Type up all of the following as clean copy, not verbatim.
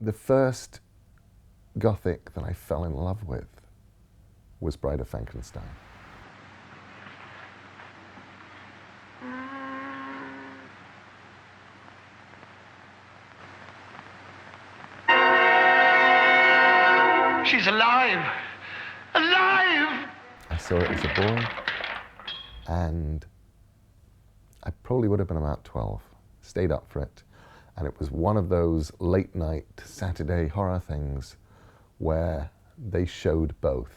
The first Gothic that I fell in love with was Bride of Frankenstein. She's alive! Alive! I saw it as a boy, and I probably would have been about 12. Stayed up for it, and it was one of those late night Saturday horror things where they showed both.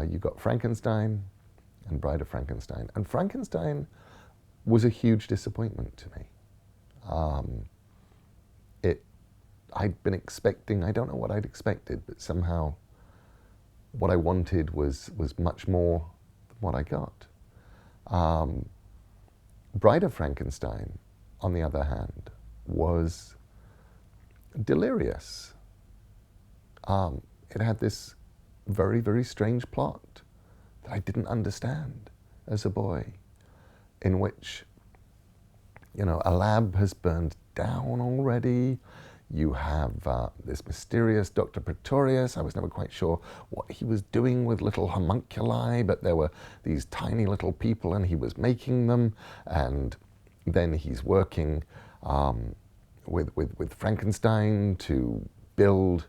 You got Frankenstein and Bride of Frankenstein. And Frankenstein was a huge disappointment to me. I'd been expecting, I don't know what I'd expected, but somehow what I wanted was much more than what I got. Bride of Frankenstein, on the other hand, was delirious. It had this very, very strange plot that I didn't understand as a boy, in which, you know, a lab has burned down already. You have this mysterious Dr. Pretorius. I was never quite sure what he was doing with little homunculi, but there were these tiny little people and he was making them. And then he's working with Frankenstein to build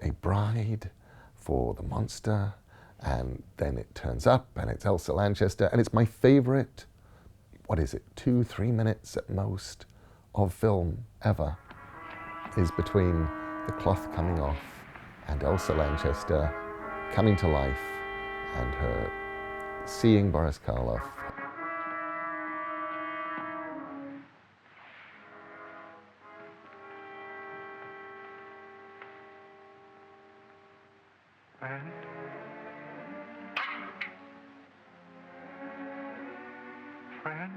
a bride for the monster. And then it turns up and it's Elsa Lanchester. And it's my favorite, what is it, 2-3 minutes at most of film ever, is between the cloth coming off and Elsa Lanchester coming to life and her seeing Boris Karloff. Friend? Friend?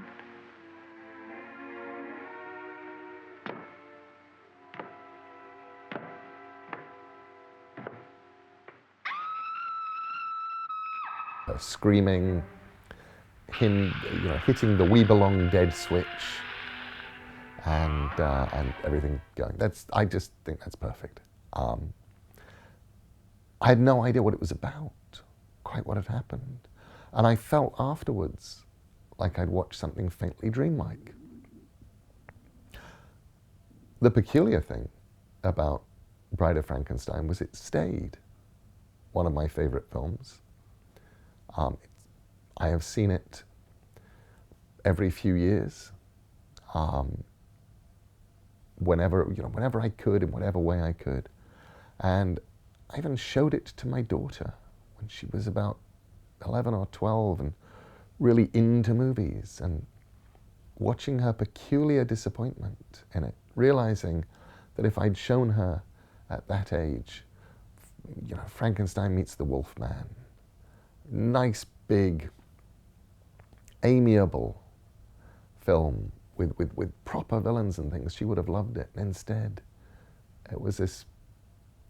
Her screaming, him, you know, hitting the "We Belong Dead" switch, and everything going. I just think that's perfect. I had no idea what it was about, quite what had happened, and I felt afterwards like I'd watched something faintly dreamlike. The peculiar thing about Bride of Frankenstein was it stayed one of my favorite films. I have seen it every few years, whenever I could, in whatever way I could. And I even showed it to my daughter when she was about 11 or 12 and really into movies, and watching her peculiar disappointment in it, realizing that if I'd shown her at that age, you know, Frankenstein meets the Wolfman, nice, big, amiable film with proper villains and things, she would have loved it. And instead, it was this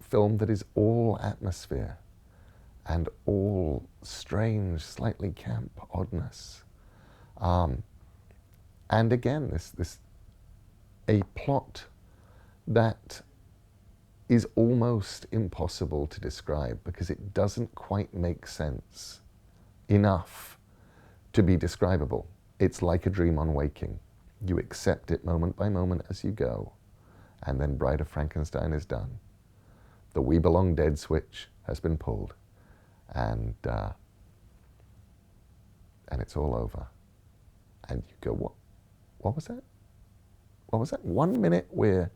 film that is all atmosphere and all strange, slightly camp oddness. And again, a plot that is almost impossible to describe because it doesn't quite make sense enough to be describable. It's like a dream on waking. You accept it moment by moment as you go, and then Bride of Frankenstein is done. The "We Belong Dead" switch has been pulled, and it's all over. And you go, what was that? What was that? 1 minute where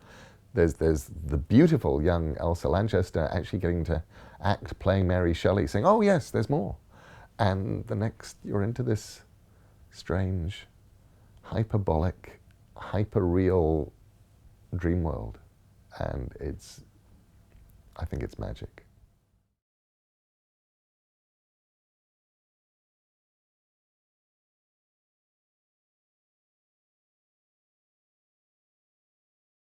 there's the beautiful young Elsa Lanchester actually getting to act playing Mary Shelley, saying, oh yes, there's more. And the next, you're into this strange, hyperbolic, hyper-real dream world. And I think it's magic.